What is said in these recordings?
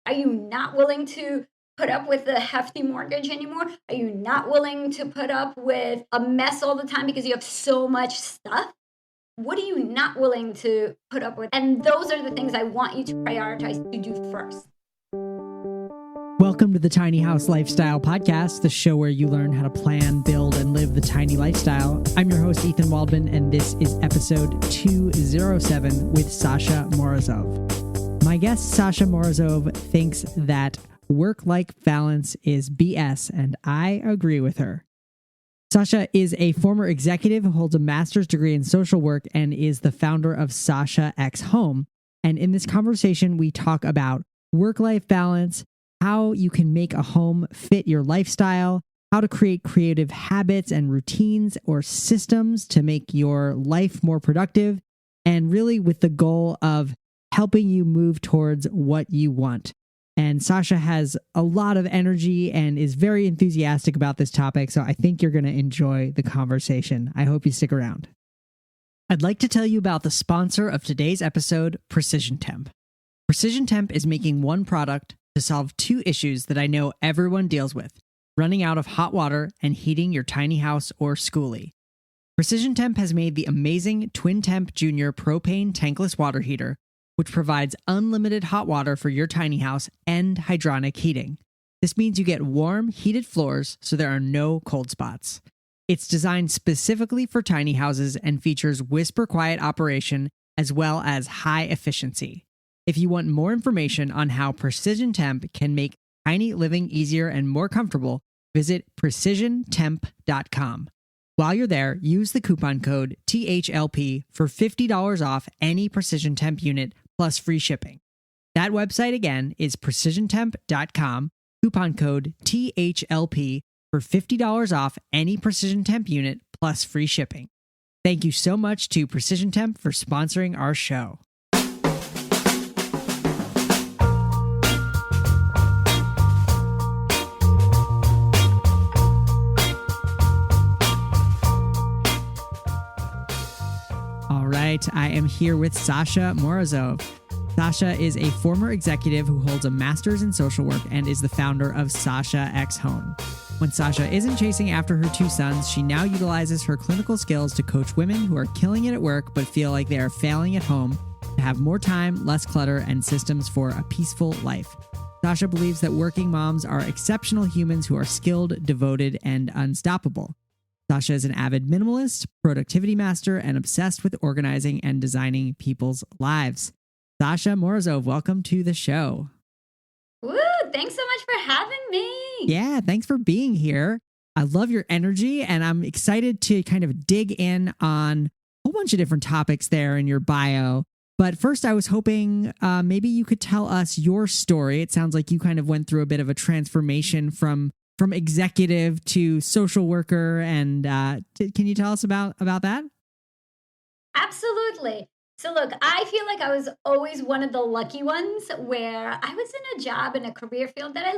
Are you not willing to put up with a hefty mortgage anymore? Are you not willing to put up with a mess all the time because you have so much stuff? What are you not willing to put up with? And those are the things I want you to prioritize to do first. Welcome to the Tiny House Lifestyle Podcast, the show where you learn how to plan, build, and live the tiny lifestyle. I'm your host, Ethan Waldman, and this is episode 207 with Sasha Morozov. My guest, Sasha Morozov, thinks that work-life balance is BS, and I agree with her. Sasha is a former executive who holds a master's degree in social work and is the founder of Sasha X Home. And in this conversation, we talk about work-life balance, how you can make a home fit your lifestyle, how to create creative habits and routines or systems to make your life more productive, and really with the goal of helping you move towards what you want. And Sasha has a lot of energy and is very enthusiastic about this topic, so I think you're going to enjoy the conversation. I hope you stick around. I'd like to tell you about the sponsor of today's episode, Precision Temp. Precision Temp is making one product to solve two issues that I know everyone deals with: running out of hot water and heating your tiny house or schoolie. Precision Temp has made the amazing Twin Temp Junior propane tankless water heater, which provides unlimited hot water for your tiny house and hydronic heating. This means you get warm, heated floors so there are no cold spots. It's designed specifically for tiny houses and features whisper quiet operation as well as high efficiency. If you want more information on how Precision Temp can make tiny living easier and more comfortable, visit precisiontemp.com. While you're there, use the coupon code THLP for $50 off any Precision Temp unit plus free shipping. That website again is precisiontemp.com, coupon code THLP for $50 off any Precision Temp unit plus free shipping. Thank you so much to Precision Temp for sponsoring our show. All right, I am here with Sasha Morozov. Sasha is a former executive who holds a master's in social work and is the founder of Sasha X Home. When Sasha isn't chasing after her two sons, she now utilizes her clinical skills to coach women who are killing it at work but feel like they are failing at home to have more time, less clutter, and systems for a peaceful life. Sasha believes that working moms are exceptional humans who are skilled, devoted, and unstoppable. Sasha is an avid minimalist, productivity master, and obsessed with organizing and designing people's lives. Sasha Morozov, welcome to the show. Woo! Thanks so much for having me. Yeah, thanks for being here. I love your energy, and I'm excited to kind of dig in on a whole bunch of different topics there in your bio. But first, I was hoping maybe you could tell us your story. It sounds like you kind of went through a bit of a transformation from executive to social worker. And can you tell us about that? Absolutely. So look, I feel like I was always one of the lucky ones where I was in a job in a career field that I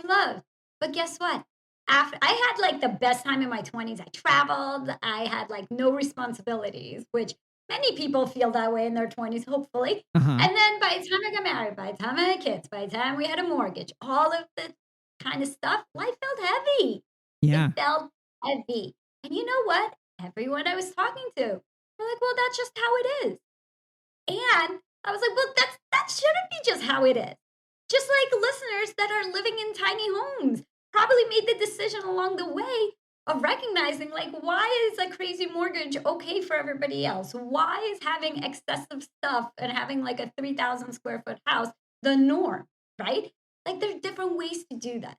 love. But guess what? After I had like the best time in my 20s. I traveled. I had like no responsibilities, which many people feel that way in their 20s, hopefully. Uh-huh. And then by the time I got married, by the time I had kids, by the time we had a mortgage, all of the kind of stuff, life felt heavy. Yeah. It felt heavy. And you know what? Everyone I was talking to, they're like, well, that's just how it is. And I was like, well, that shouldn't be just how it is. Just like listeners that are living in tiny homes probably made the decision along the way of recognizing, like, why is a crazy mortgage okay for everybody else? Why is having excessive stuff and having like a 3,000 square foot house the norm, right? Like, there's different ways to do that.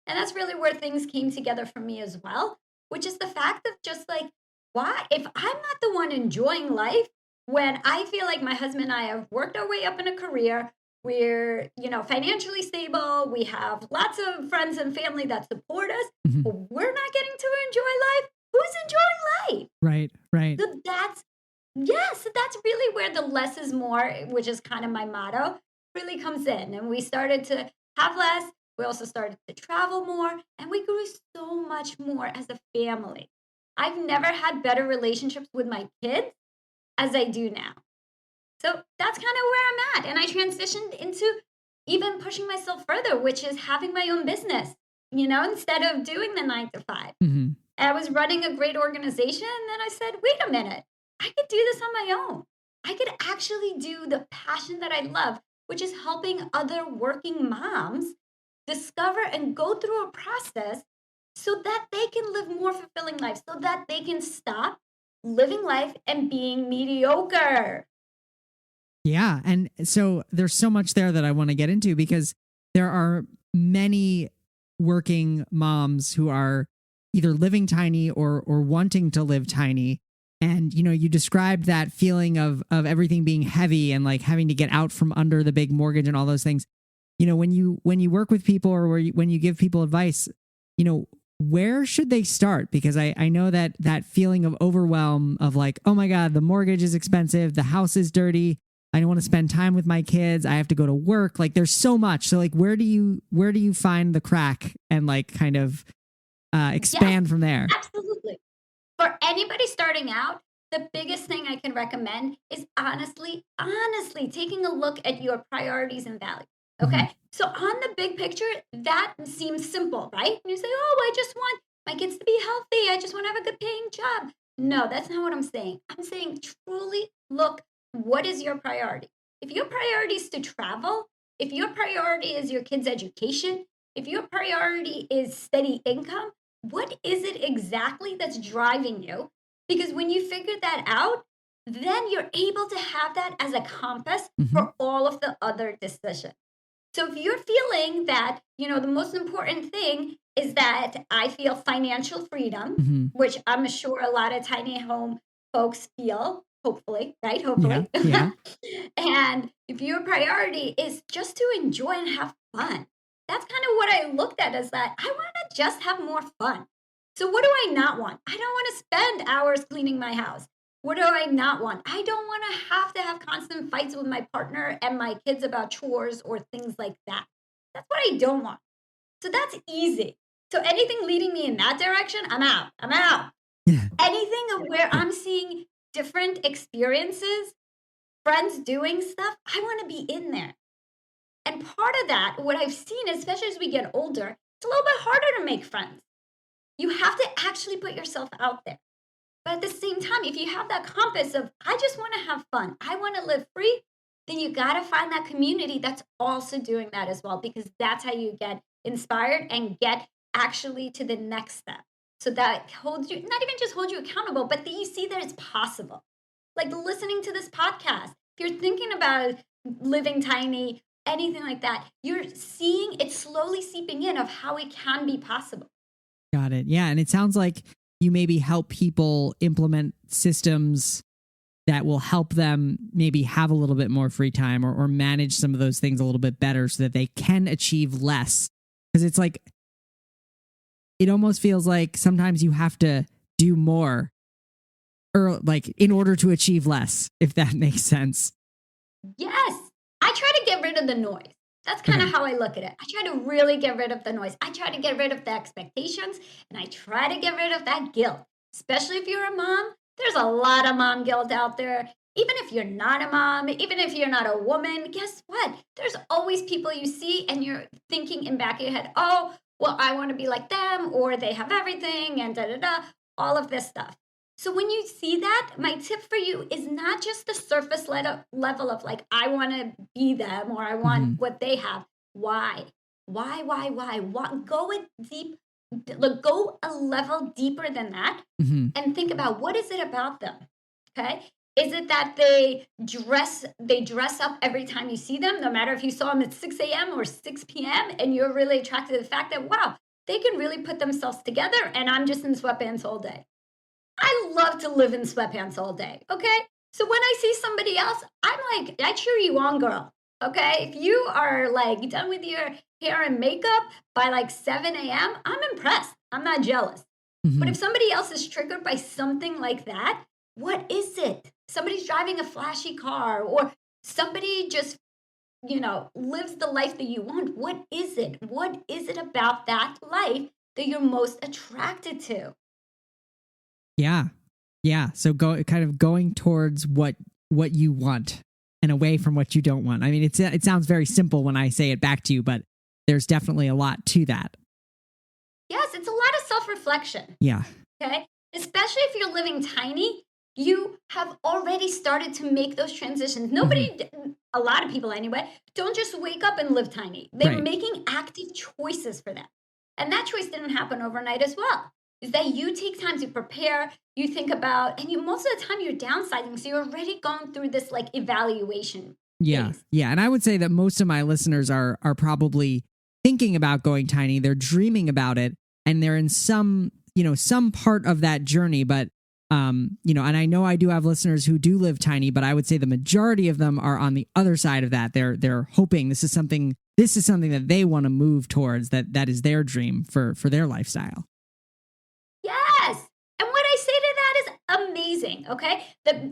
And that's really where things came together for me as well, which is the fact of just like, why? If I'm not the one enjoying life, when I feel like my husband and I have worked our way up in a career, we're, financially stable, we have lots of friends and family that support us, but we're not getting to enjoy life. Who's enjoying life? Right. So that's really where the less is more, which is kind of my motto, really comes in. And we started to have less. We also started to travel more, and we grew so much more as a family. I've never had better relationships with my kids as I do now. So that's kind of where I'm at. And I transitioned into even pushing myself further, which is having my own business, instead of doing the 9 to 5. Mm-hmm. I was running a great organization. And then I said, wait a minute, I could do this on my own. I could actually do the passion that I love, which is helping other working moms discover and go through a process so that they can live more fulfilling lives, so that they can stop living life and being mediocre. Yeah. And so there's so much there that I want to get into, because there are many working moms who are either living tiny or wanting to live tiny. And, you described that feeling of everything being heavy and like having to get out from under the big mortgage and all those things. When you work with people, or when you give people advice, where should they start? Because I know that feeling of overwhelm of like, oh my God, the mortgage is expensive, the house is dirty, I don't want to spend time with my kids, I have to go to work. Like there's so much. So like, where do you find the crack and like kind of expand from there? Absolutely. For anybody starting out, the biggest thing I can recommend is honestly taking a look at your priorities and values. Okay. Mm-hmm. So on the big picture, that seems simple, right? You say, oh, I just want my kids to be healthy. I just want to have a good paying job. No, that's not what I'm saying. I'm saying truly look, what is your priority? If your priority is to travel, if your priority is your kids' education, if your priority is steady income, what is it exactly that's driving you? Because when you figure that out, then you're able to have that as a compass for all of the other decisions. So if you're feeling that, the most important thing is that I feel financial freedom, which I'm sure a lot of tiny home folks feel, hopefully, right? Hopefully. Yeah. And if your priority is just to enjoy and have fun, that's kind of what I looked at, as that I want to just have more fun. So what do I not want? I don't want to spend hours cleaning my house. What do I not want? I don't want to have constant fights with my partner and my kids about chores or things like that. That's what I don't want. So that's easy. So anything leading me in that direction, I'm out. Yeah. Anything of where I'm seeing different experiences, friends doing stuff, I want to be in there. And part of that, what I've seen, especially as we get older, it's a little bit harder to make friends. You have to actually put yourself out there. But at the same time, if you have that compass of, I just want to have fun, I want to live free, then you got to find that community that's also doing that as well, because that's how you get inspired and get actually to the next step. So that holds you, not even just holds you accountable, but that you see that it's possible. Like listening to this podcast, if you're thinking about living tiny, anything like that, you're seeing it slowly seeping in of how it can be possible. Got it. Yeah. And it sounds like you maybe help people implement systems that will help them maybe have a little bit more free time, or manage some of those things a little bit better so that they can achieve less. Because it's like, it almost feels like sometimes you have to do more, or like in order to achieve less, if that makes sense. Yes. I try to get rid of the noise. That's kind of how I look at it. I try to really get rid of the noise. I try to get rid of the expectations, and I try to get rid of that guilt. Especially if you're a mom, there's a lot of mom guilt out there. Even if you're not a mom, even if you're not a woman, guess what? There's always people you see and you're thinking in back of your head, oh, well, I want to be like them, or they have everything, and all of this stuff. So when you see that, my tip for you is not just the surface level of like, I want to be them, or I want what they have. Why? Go deep. Look, go a level deeper than that, and think about, what is it about them? Okay. Is it that they dress up every time you see them, no matter if you saw them at 6 a.m. or 6 p.m. and you're really attracted to the fact that, wow, they can really put themselves together, and I'm just in sweatpants all day. I love to live in sweatpants all day, okay? So when I see somebody else, I'm like, I cheer you on, girl, okay? If you are like done with your hair and makeup by like 7 a.m., I'm impressed. I'm not jealous. But if somebody else is triggered by something like that, what is it? Somebody's driving a flashy car, or somebody just, lives the life that you want. What is it? What is it about that life that you're most attracted to? Yeah. So going towards what you want. and away from what you don't want. I mean, it sounds very simple when I say it back to you, but there's definitely a lot to that. Yes, it's a lot of self-reflection. Yeah. Okay. Especially if you're living tiny, you have already started to make those transitions. A lot of people anyway, don't just wake up and live tiny. They're Right. making active choices for them. And that choice didn't happen overnight as well. Is that you take time to prepare, you think about, and you most of the time you're downsizing. So you're already going through this like evaluation Yeah. phase. Yeah. And I would say that most of my listeners are probably thinking about going tiny. They're dreaming about it, and they're in some part of that journey. But and I know I do have listeners who do live tiny, but I would say the majority of them are on the other side of that. They're hoping this is something that they want to move towards, that is their dream for their lifestyle. Yes. And what I say to that is amazing. Okay.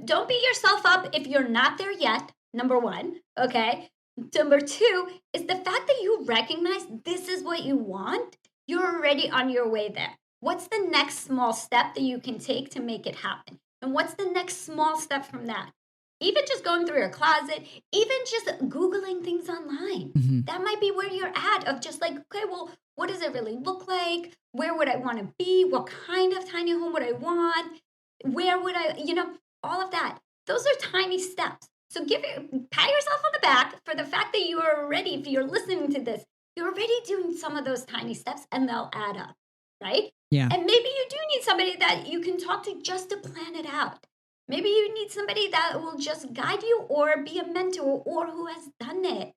Don't beat yourself up if you're not there yet. Number one. Okay. Number two is the fact that you recognize this is what you want. You're already on your way there. What's the next small step that you can take to make it happen? And what's the next small step from that? Even just going through your closet, even just Googling things online. Mm-hmm. That might be where you're at, of just like, okay, well, what does it really look like? Where would I want to be? What kind of tiny home would I want? Where would I, all of that. Those are tiny steps. So pat yourself on the back for the fact that you are already, if you're listening to this, you're already doing some of those tiny steps and they'll add up, right? Yeah. And maybe you do need somebody that you can talk to just to plan it out. Maybe you need somebody that will just guide you or be a mentor or who has done it.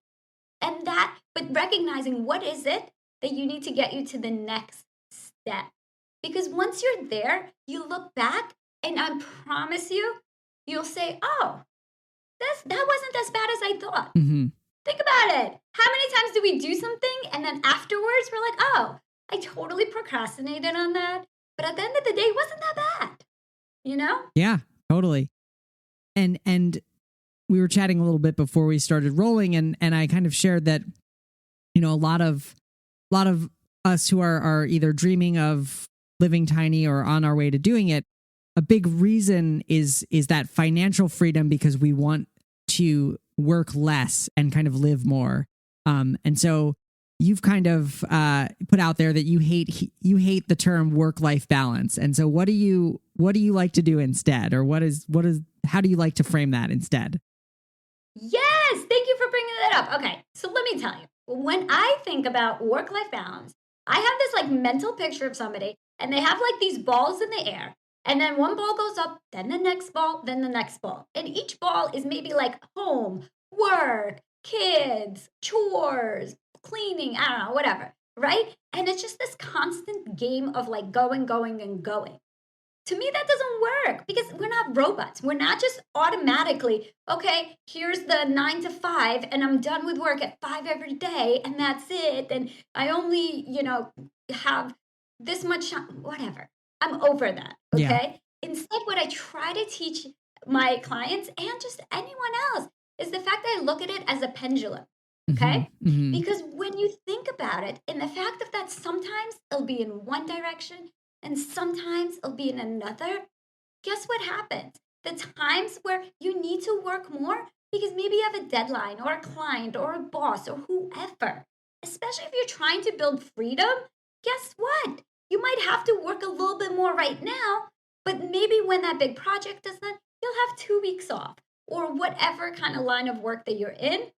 But recognizing what is it that you need to get you to the next step. Because once you're there, you look back and I promise you, you'll say, oh, that wasn't as bad as I thought. Mm-hmm. Think about it. How many times do we do something and then afterwards we're like, oh, I totally procrastinated on that. But at the end of the day, it wasn't that bad. Yeah, totally. And we were chatting a little bit before we started rolling, and I kind of shared that, a lot of us who are either dreaming of living tiny or on our way to doing it, a big reason is that financial freedom, because we want to work less and kind of live more. And so you've kind of put out there that you hate the term work-life balance. And so what do you like to do instead, or how do you like to frame that instead? Yes, thank you for bringing that up. Okay, so let me tell you, when I think about work-life balance, I have this like mental picture of somebody, and they have like these balls in the air, and then one ball goes up, then the next ball, then the next ball, and each ball is maybe like home, work, kids, chores, cleaning, I don't know, whatever, right? And it's just this constant game of like going, going, and going. To me, that doesn't work because we're not robots. We're not just automatically, okay, here's the 9 to 5, and I'm done with work at 5 every day, and that's it. And I only, have this much time, whatever. I'm over that, okay? Yeah. Instead, what I try to teach my clients and just anyone else is the fact that I look at it as a pendulum. Okay? Mm-hmm. Because when you think about it, in the fact of that sometimes it'll be in one direction and sometimes it'll be in another, guess what happens? The times where you need to work more because maybe you have a deadline or a client or a boss or whoever, especially if you're trying to build freedom, guess what? You might have to work a little bit more right now, but maybe when that big project is done, you'll have 2 weeks off or whatever kind of line of work that you're in.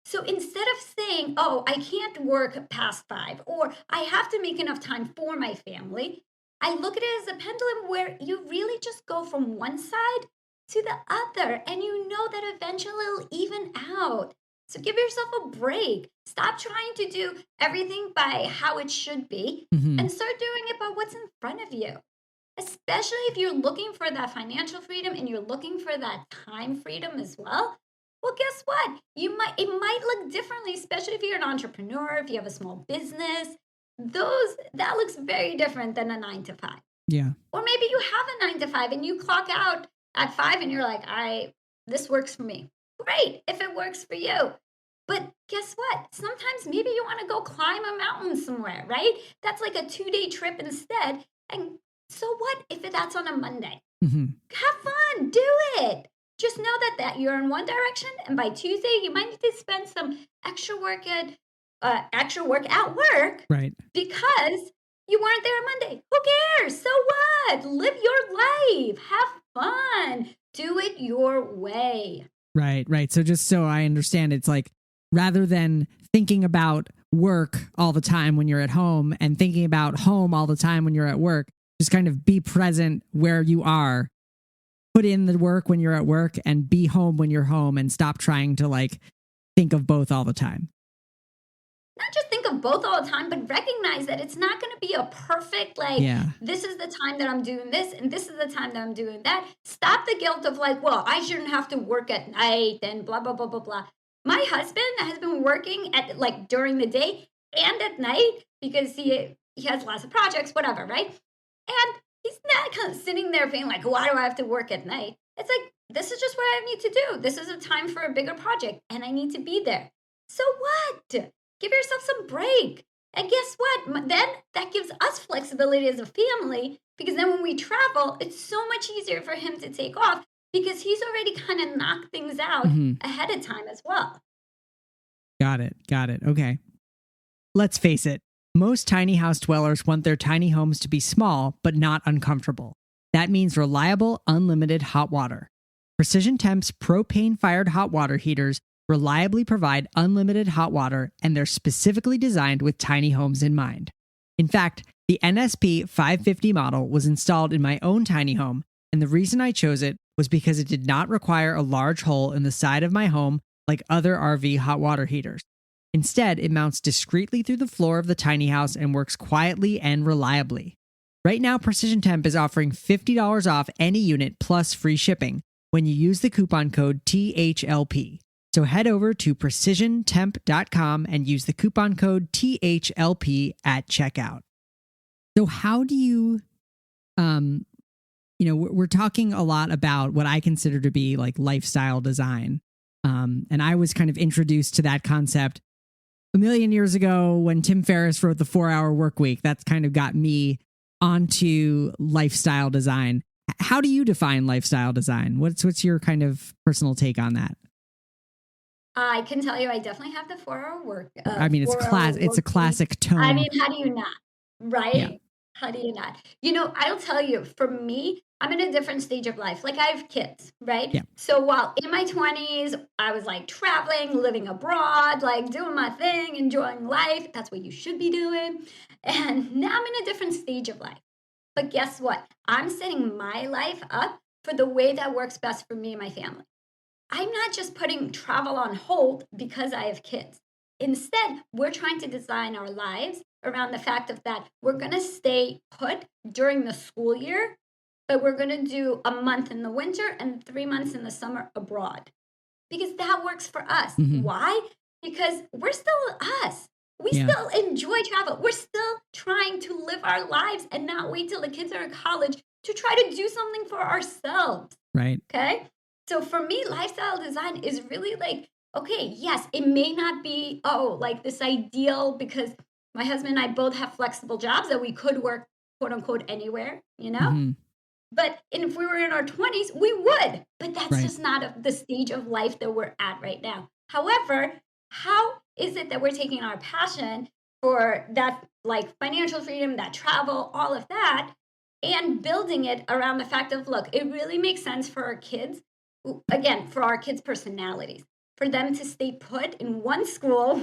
So instead of saying, oh, I can't work past 5 or I have to make enough time for my family, I look at it as a pendulum where you really just go from one side to the other and you know that eventually it'll even out. So give yourself a break. Stop trying to do everything by how it should be and start doing it by what's in front of you. Especially if you're looking for that financial freedom and you're looking for that time freedom as well. Well, guess what? It might look differently, especially if you're an entrepreneur, if you have a small business. That looks very different than a 9 to 5. Yeah. Or maybe you have a 9 to 5 and you clock out at 5 and you're like, this works for me. Great, if it works for you. But guess what? Sometimes maybe you want to go climb a mountain somewhere, right? That's like a 2-day trip instead. And so what if that's on a Monday? Mm-hmm. Have fun, do it. just know that you're in one direction, and by Tuesday you might need to spend some extra work at work, Right. because you weren't there Monday. Who cares? So what? Live your life. Have fun. Do it your way. Right. So just so I understand, it's like rather than thinking about work all the time when you're at home and thinking about home all the time when you're at work, just kind of be present where you are, put in the work when you're at work, and be home when you're home, and stop trying to like think of both all the time. Not just think of both all the time, but recognize that it's not going to be a perfect, like, this is the time that I'm doing this, and this is the time that I'm doing that. Stop the guilt of like, well, I shouldn't have to work at night and blah, blah, blah, blah, blah. My husband has been working at like during the day and at night because he has lots of projects, whatever, right? And he's not kind of sitting there being like, why do I have to work at night? It's like, this is just what I need to do. This is a time for a bigger project, and I need to be there. So what? Give yourself some break. And guess what? Then that gives us flexibility as a family, because then when we travel, it's so much easier for him to take off because he's already kind of knocked things out ahead of time as well. Got it. Okay. Let's face it. Most tiny house dwellers want their tiny homes to be small, but not uncomfortable. That means reliable, unlimited hot water. Precision Temp's propane-fired hot water heaters reliably provide unlimited hot water, and they're specifically designed with tiny homes in mind. In fact, the NSP 550 model was installed in my own tiny home, and the reason I chose it was because it did not require a large hole in the side of my home like other RV hot water heaters. Instead, it mounts discreetly through the floor of the tiny house and works quietly and reliably. Right now, Precision Temp is offering $50 off any unit plus free shipping when you use the coupon code THLP. So head over to precisiontemp.com and use the coupon code THLP at checkout. So how do you, we're talking a lot about what I consider to be like lifestyle design. And I was kind of introduced to that concept a million years ago when Tim Ferriss wrote the 4-Hour Workweek. That's kind of got me onto lifestyle design. How do you define lifestyle design? What's your kind of personal take on that? I can tell you, I definitely have the 4-hour work. It's a classic tone. I mean, how do you not? Right? Yeah. How do you not? I'll tell you, for me, I'm in a different stage of life. Like, I have kids, right? Yeah. So while in my 20s, I was like traveling, living abroad, like doing my thing, enjoying life. That's what you should be doing. And now I'm in a different stage of life. But guess what? I'm setting my life up for the way that works best for me and my family. I'm not just putting travel on hold because I have kids. Instead, we're trying to design our lives around the fact of that we're going to stay put during the school year, but we're going to do a month in the winter and 3 months in the summer abroad. Because that works for us. Mm-hmm. Why? Because we're still us. We still enjoy travel. We're still trying to live our lives and not wait till the kids are in college to try to do something for ourselves. Right. Okay? So for me, lifestyle design is really like, okay, yes, it may not be, like this ideal, because my husband and I both have flexible jobs that we could work, quote unquote, anywhere, Mm-hmm. But if we were in our 20s, we would. But that's Right. just not the stage of life that we're at right now. However, how is it that we're taking our passion for that, like financial freedom, that travel, all of that, and building it around the fact of, look, it really makes sense for our kids, again, for our kids' personalities, for them to stay put in one school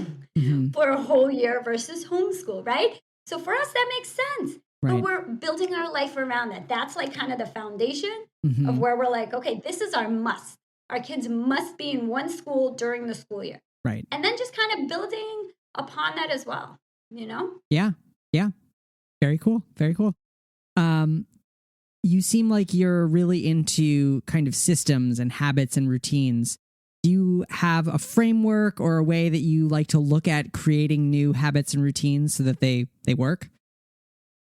for a whole year versus homeschool, right? So for us, that makes sense. Right. But we're building our life around that. That's like kind of the foundation Mm-hmm. of where we're like, okay, this is our must. Our kids must be in one school during the school year. Right. And then just kind of building upon that as well, Yeah. Very cool. You seem like you're really into kind of systems and habits and routines. Do you have a framework or a way that you like to look at creating new habits and routines so that they work?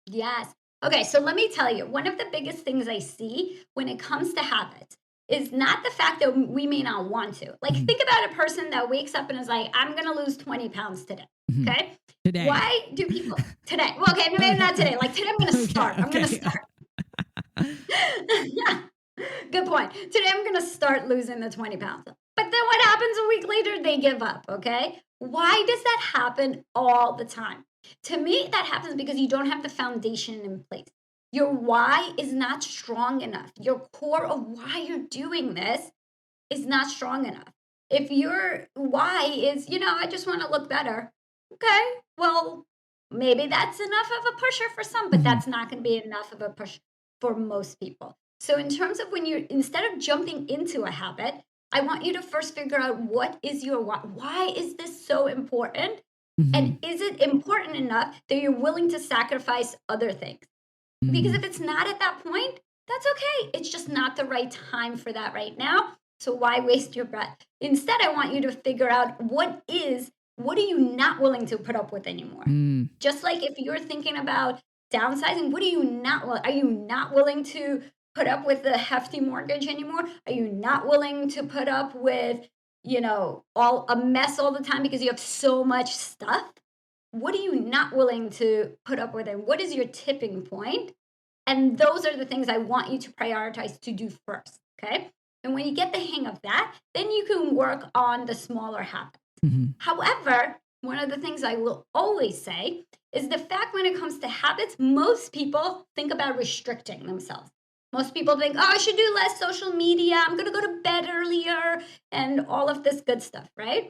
Yes. Okay, so let me tell you, one of the biggest things I see when it comes to habits is not the fact that we may not want to. Like, think about a person that wakes up and is like, I'm going to lose 20 pounds today. Mm-hmm. Okay? Today. Why do people today? Well, okay, maybe not today. Like, today I'm going to start. I'm going to start. Good point. Today I'm going to start losing the 20 pounds. But then what happens a week later? They give up, okay? Why does that happen all the time? To me, that happens because you don't have the foundation in place. Your why is not strong enough. Your core of why you're doing this is not strong enough. If your why is, I just want to look better, okay, well, maybe that's enough of a pusher for some, but that's not going to be enough of a push for most people. So in terms of when you're, instead of jumping into a habit, I want you to first figure out what is your why. Why is this so important? And is it important enough that you're willing to sacrifice other things? Because if it's not at that point, that's okay. It's just not the right time for that right now. So why waste your breath? Instead, I want you to figure out what are you not willing to put up with anymore? Just like if you're thinking about downsizing, are you not willing to put up with the hefty mortgage anymore? Are you not willing to put up with, all a mess all the time because you have so much stuff? What are you not willing to put up with? And what is your tipping point? And those are the things I want you to prioritize to do first, okay? And when you get the hang of that, then you can work on the smaller habits. However, one of the things I will always say is the fact when it comes to habits, most people think about restricting themselves. Most people think, I should do less social media. I'm going to go to bed earlier and all of this good stuff, right?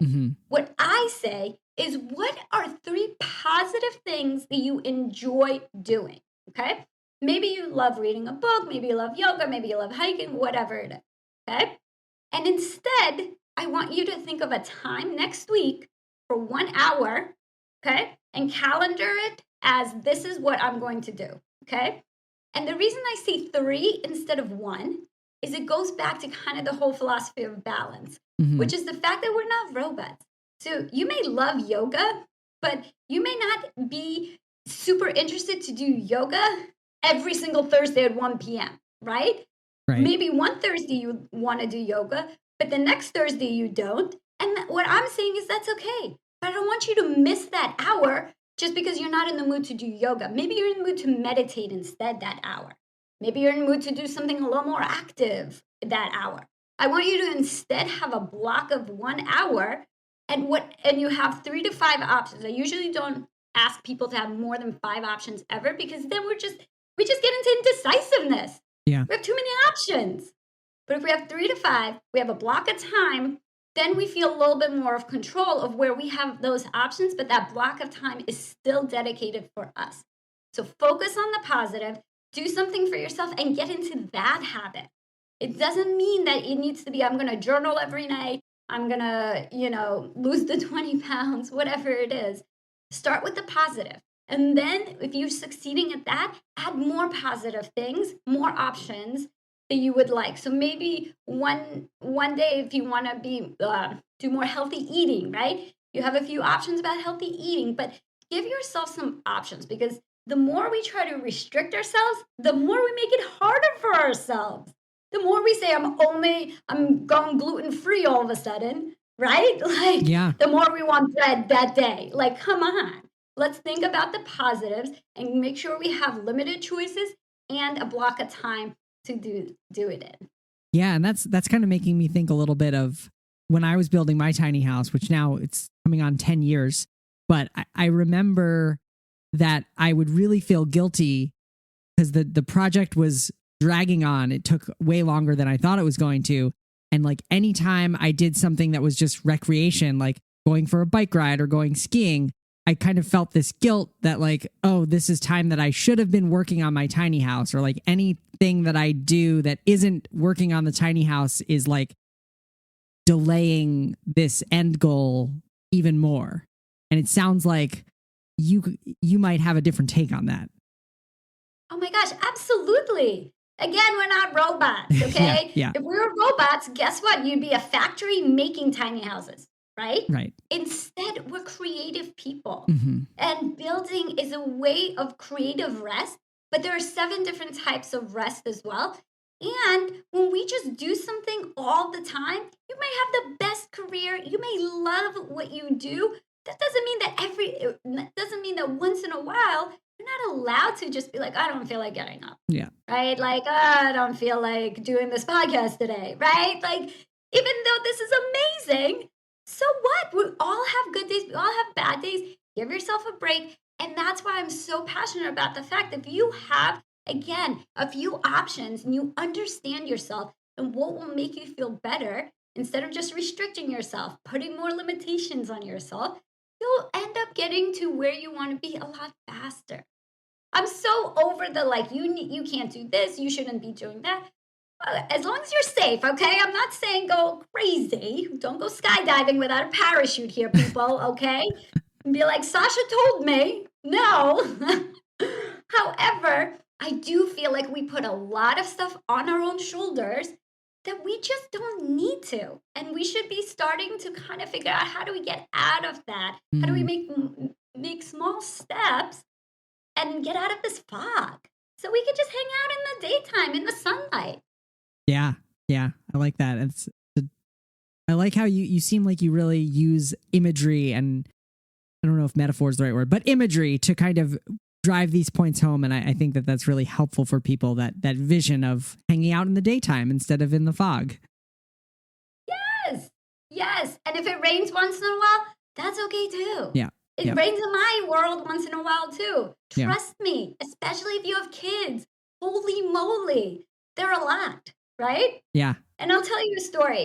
What I say is, what are 3 positive things that you enjoy doing, okay? Maybe you love reading a book. Maybe you love yoga. Maybe you love hiking, whatever it is, okay? And instead, I want you to think of a time next week for 1 hour, okay? And calendar it as this is what I'm going to do, okay? And the reason I say 3 instead of 1 is it goes back to kind of the whole philosophy of balance, which is the fact that we're not robots. So you may love yoga, but you may not be super interested to do yoga every single Thursday at 1 p.m., right? Maybe one Thursday you want to do yoga, but the next Thursday you don't. And what I'm saying is that's okay. But I don't want you to miss that hour just because you're not in the mood to do yoga. Maybe you're in the mood to meditate instead that hour. Maybe you're in the mood to do something a little more active that hour. I want you to instead have a block of 1 hour and you have 3 to 5 options. I usually don't ask people to have more than 5 options ever because then we just get into indecisiveness. Yeah. We have too many options. But if we have 3 to 5, we have a block of time, then we feel a little bit more of control of where we have those options, but that block of time is still dedicated for us. So focus on the positive, do something for yourself, and get into that habit. It doesn't mean that it needs to be, I'm going to journal every night, I'm going to, lose the 20 pounds, whatever it is. Start with the positive. And then if you're succeeding at that, add more positive things, more options that you would like. So maybe one day if you want to be do more healthy eating, right? You have a few options about healthy eating, but give yourself some options because the more we try to restrict ourselves, the more we make it harder for ourselves. The more we say I'm going gluten-free all of a sudden, right? The more we want bread that day. Come on. Let's think about the positives and make sure we have limited choices and a block of time to do it in. Yeah, and that's kind of making me think a little bit of when I was building my tiny house, which now it's coming on 10 years. But I remember that I would really feel guilty because the project was dragging on. It took way longer than I thought it was going to. And anytime I did something that was just recreation, like going for a bike ride or going skiing, I kind of felt this guilt that this is time that I should have been working on my tiny house, or anything that I do that isn't working on the tiny house is delaying this end goal even more. And it sounds like you might have a different take on that. Oh my gosh, absolutely. Again, we're not robots, okay? Yeah. If we were robots, guess what? You'd be a factory making tiny houses. Right? Instead, we're creative people. And building is a way of creative rest, but there are 7 different types of rest as well. And when we just do something all the time, you may have the best career, you may love what you do. That doesn't mean that once in a while you're You're not allowed to just be like, I don't feel like getting up. Yeah. Right? Like, oh, I don't feel like doing this podcast today. Right? Like, even though this is amazing, so what? We all have good days. We all have bad days. Give yourself a break. And that's why I'm so passionate about the fact that if you have, again, a few options and you understand yourself and what will make you feel better, instead of just restricting yourself, putting more limitations on yourself, you'll end up getting to where you want to be a lot faster. I'm so over the like, you can't do this, you shouldn't be doing that. As long as you're safe, okay? I'm not saying go crazy. Don't go skydiving without a parachute here, people, okay? And be like, Sasha told me. No. However, I do feel like we put a lot of stuff on our own shoulders that we just don't need to. And we should be starting to kind of figure out, how do we get out of that? How do we make small steps and get out of this fog so we could just hang out in the daytime, in the sunlight? Yeah. Yeah. I like that. I like how you seem like you really use imagery, and I don't know if metaphor is the right word, but imagery to kind of drive these points home. And I think that that's really helpful for people, that vision of hanging out in the daytime instead of in the fog. Yes. Yes. And if it rains once in a while, that's okay too. Yeah. It rains in my world once in a while too. Yeah. Trust me, especially if you have kids. Holy moly. They're a lot, right? Yeah. And I'll tell you a story.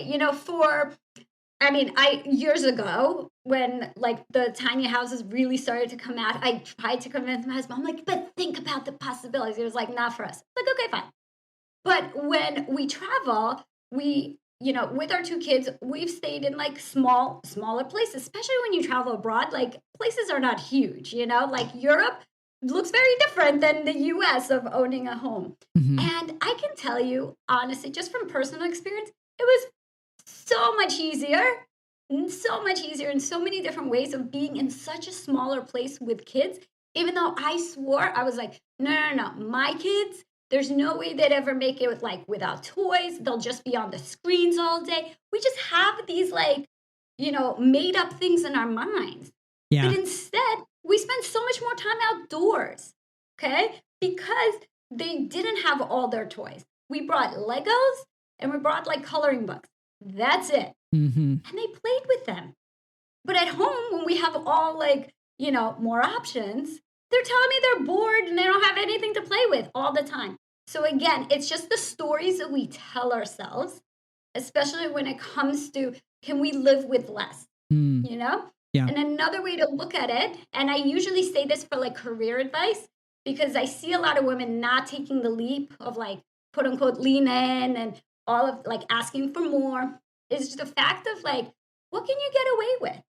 Years ago, when like the tiny houses really started to come out, I tried to convince my husband. I'm like, but think about the possibilities. He was like, not for us. I'm like, okay, fine. But when we travel, with our two kids, we've stayed in like smaller places, especially when you travel abroad. Like, places are not huge, like Europe looks very different than the US of owning a home. Mm-hmm. And I can tell you, honestly, just from personal experience, it was so much easier in so many different ways of being in such a smaller place with kids. Even though I swore, I was like, no, my kids, there's no way they'd ever make it without toys. They'll just be on the screens all day. We just have these made up things in our minds. Yeah. But instead, we spend so much more time outdoors, okay? Because they didn't have all their toys. We brought Legos and we brought like coloring books. That's it. Mm-hmm. And they played with them. But at home, when we have all more options, they're telling me they're bored and they don't have anything to play with all the time. So again, it's just the stories that we tell ourselves, especially when it comes to, can we live with less? Yeah. And another way to look at it, and I usually say this for like career advice, because I see a lot of women not taking the leap of like, quote unquote, lean in and all of like asking for more, is just the fact of like, what can you get away with?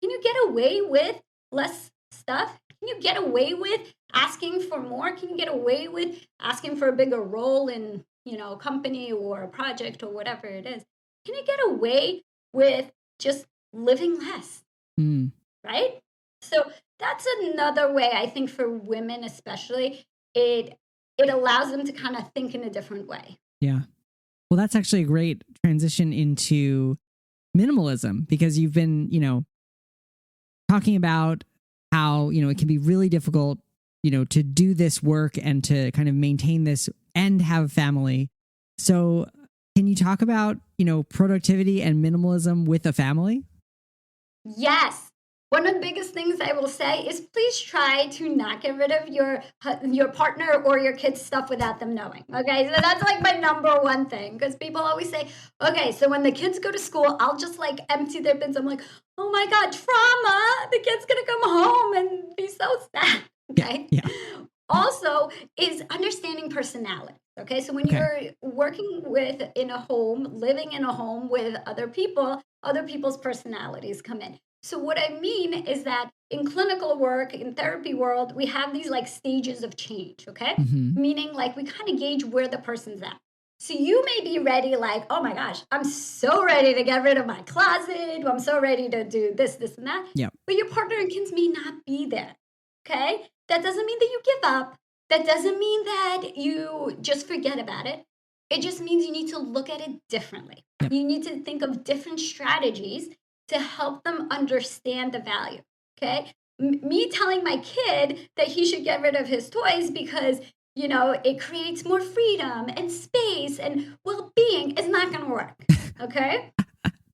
Can you get away with less stuff? Can you get away with asking for more? Can you get away with asking for a bigger role in, a company or a project or whatever it is? Can you get away with just living less? Right? So that's another way, I think, for women especially, it allows them to kind of think in a different way. Yeah. Well, that's actually a great transition into minimalism, because you've been, talking about how, it can be really difficult, to do this work and to kind of maintain this and have family. So can you talk about, productivity and minimalism with a family? Yes. One of the biggest things I will say is, please try to not get rid of your partner or your kids' stuff without them knowing. Okay, so that's like my number one thing, because people always say, okay, so when the kids go to school, I'll just like empty their bins. I'm like, oh my God, trauma. The kid's going to come home and be so sad. Okay. Yeah. Also is understanding personality. Okay, so when you're working in a home, living in a home with other people, other people's personalities come in. So what I mean is that in clinical work, in therapy world, we have these like stages of change, okay? Mm-hmm. Meaning like we kind of gauge where the person's at. So you may be ready like, oh my gosh, I'm so ready to get rid of my closet. I'm so ready to do this, and that. Yep. But your partner and kids may not be there, okay? That doesn't mean that you give up. That doesn't mean that you just forget about it. It just means you need to look at it differently. Yep. You need to think of different strategies to help them understand the value, okay? me telling my kid that he should get rid of his toys because, it creates more freedom and space and well-being is not going to work. Okay?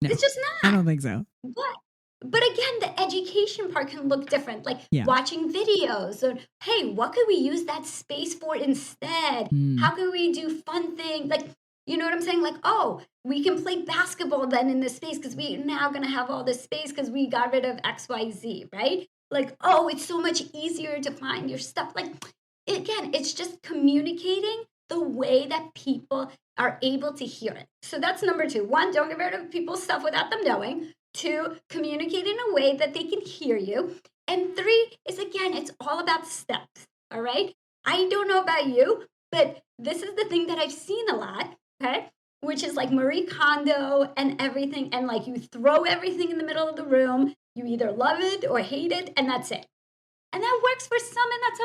No, It's just I not. don't think so. But again, the education part can look different, like Yeah. watching videos. So, hey, what could we use that space for instead? How could we do fun things? Like, you know what I'm saying? Like, oh, we can play basketball then in this space because we're now going to have all this space because we got rid of XYZ, right? Like, oh, it's so much easier to find your stuff. Like, again, it's just communicating the way that people are able to hear it. So that's number 2. 1, don't get rid of people's stuff without them knowing. 2, communicate in a way that they can hear you. And 3 is, again, it's all about steps. All right. I don't know about you, but this is the thing that I've seen a lot. Okay. Which is like Marie Kondo and everything. And like you throw everything in the middle of the room. You either love it or hate it, and that's it. And that works for some, and that's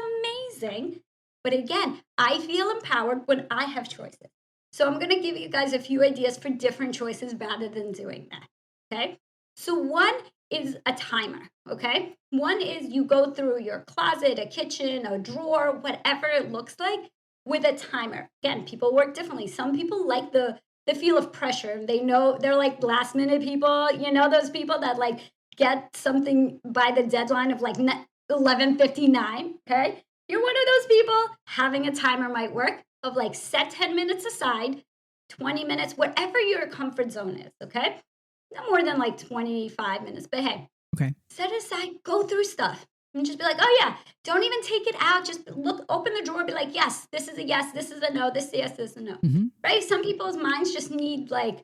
amazing. But again, I feel empowered when I have choices. So I'm going to give you guys a few ideas for different choices rather than doing that. Okay. So 1 is a timer. Okay. 1 is you go through your closet, a kitchen, a drawer, whatever it looks like with a timer. Again, people work differently. Some people like the feel of pressure. They know they're like last minute people, those people that like get something by the deadline of like 11:59. Okay. You're one of those people, having a timer might work of like set 10 minutes aside, 20 minutes, whatever your comfort zone is. Okay. No more than like 25 minutes, but hey, Okay. set it aside, go through stuff and just be like, oh yeah, don't even take it out. Just look, open the drawer, be like, yes, this is a yes, this is a no, this is a yes, this is a no. Right? Some people's minds just need like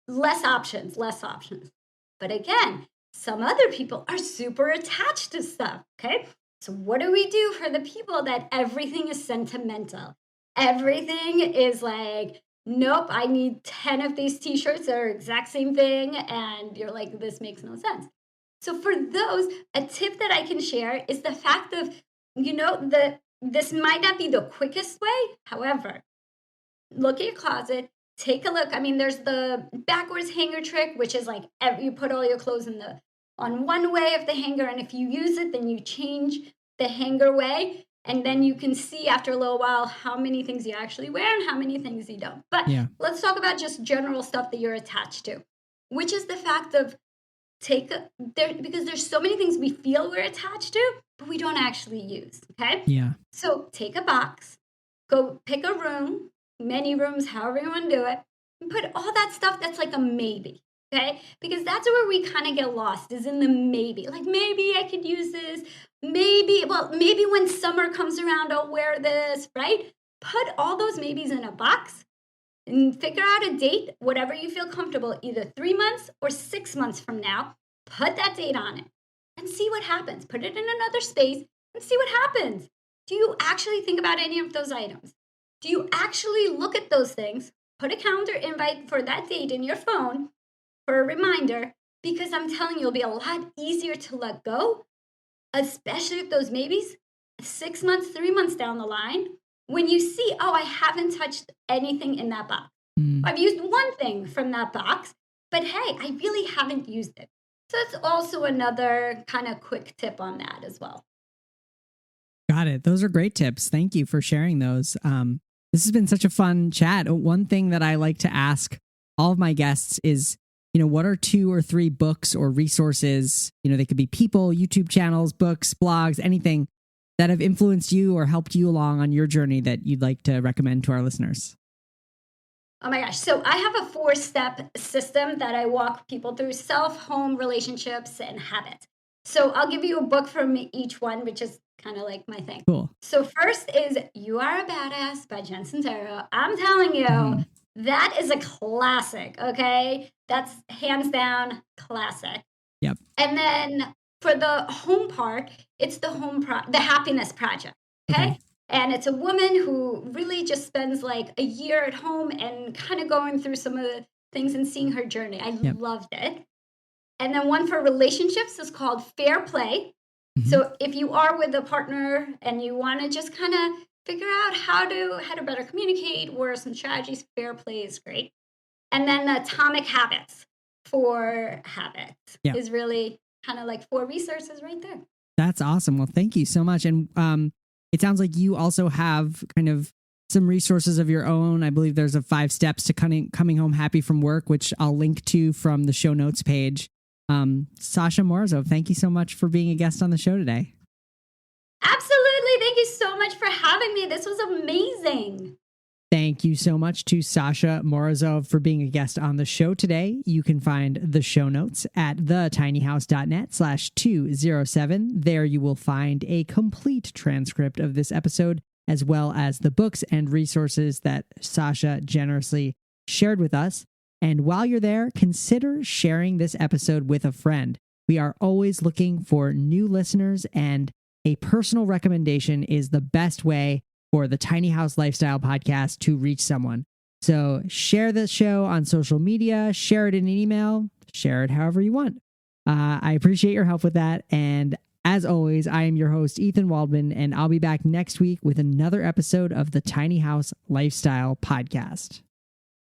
less options. But again, some other people are super attached to stuff. Okay. So what do we do for the people that everything is sentimental? Everything is like, nope, I need 10 of these t-shirts that are exact same thing. And you're like, this makes no sense. So for those, a tip that I can share is the fact of, this might not be the quickest way. However, look at your closet, take a look. I mean, there's the backwards hanger trick, which is like you put all your clothes on one way of the hanger. And if you use it, then you change the hanger way. And then you can see after a little while how many things you actually wear and how many things you don't. But let's talk about just general stuff that you're attached to, which is the fact of because there's so many things we feel we're attached to, but we don't actually use. Okay. Yeah. So take a box, go pick a room, many rooms, however you want to do it, and put all that stuff that's like a maybe. Okay. Because that's where we kind of get lost, is in the maybe. Like, maybe I could use this. Maybe when summer comes around, I'll wear this, right? Put all those maybes in a box and figure out a date, whatever you feel comfortable, either 3 months or 6 months from now. Put that date on it and see what happens. Put it in another space and see what happens. Do you actually think about any of those items? Do you actually look at those things? Put a calendar invite for that date in your phone for a reminder, because I'm telling you, it'll be a lot easier to let go, especially if those maybes 6 months, 3 months down the line, when you see, oh, I haven't touched anything in that box. I've used one thing from that box, but hey, I really haven't used it. So that's also another kind of quick tip on that as well. Got it. Those are great tips. Thank you for sharing those. This has been such a fun chat. One thing that I like to ask all of my guests is, what are 2 or 3 books or resources? They could be people, YouTube channels, books, blogs, anything that have influenced you or helped you along on your journey that you'd like to recommend to our listeners. Oh my gosh. So I have a 4-step system that I walk people through: self, home, relationships, and habits. So I'll give you a book from each one, which is kind of like my thing. Cool. So first is You Are a Badass by Jen Sincero. I'm telling you, that is a classic. Okay. That's hands down classic. Yep. And then for the home part, it's the Happiness Project. Okay. And it's a woman who really just spends like a year at home and kind of going through some of the things and seeing her journey. I loved it. And then one for relationships is called Fair Play. So if you are with a partner and you want to just kind of figure out how to better communicate, what are some strategies, Fair Play is great. And then the Atomic Habits for habits is really kind of like 4 resources right there. That's awesome. Well, thank you so much. And it sounds like you also have kind of some resources of your own. I believe there's a 5 steps to coming home happy from work, which I'll link to from the show notes page. Sasha Morozov, thank you so much for being a guest on the show today. Absolutely. Thank you so much for having me. This was amazing. Thank you so much to Sasha Morozov for being a guest on the show today. You can find the show notes at thetinyhouse.net/207. There you will find a complete transcript of this episode, as well as the books and resources that Sasha generously shared with us. And while you're there, consider sharing this episode with a friend. We are always looking for new listeners, and a personal recommendation is the best way for the Tiny House Lifestyle Podcast to reach someone. So share this show on social media, share it in an email, share it however you want. I appreciate your help with that. And as always, I am your host, Ethan Waldman, and I'll be back next week with another episode of the Tiny House Lifestyle Podcast.